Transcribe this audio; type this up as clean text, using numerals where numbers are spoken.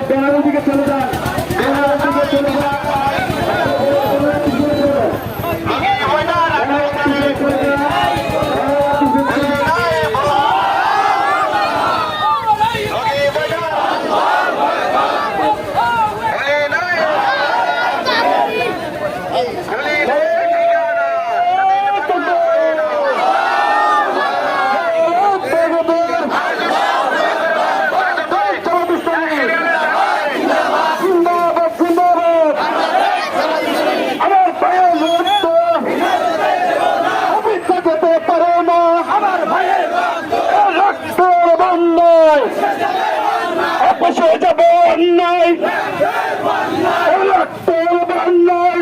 ব্যানারের দিকে চলে যান, ব্যানারের দিকে চলে যান। বসে যাবে অন্যায়, রক্তের বন্যায়।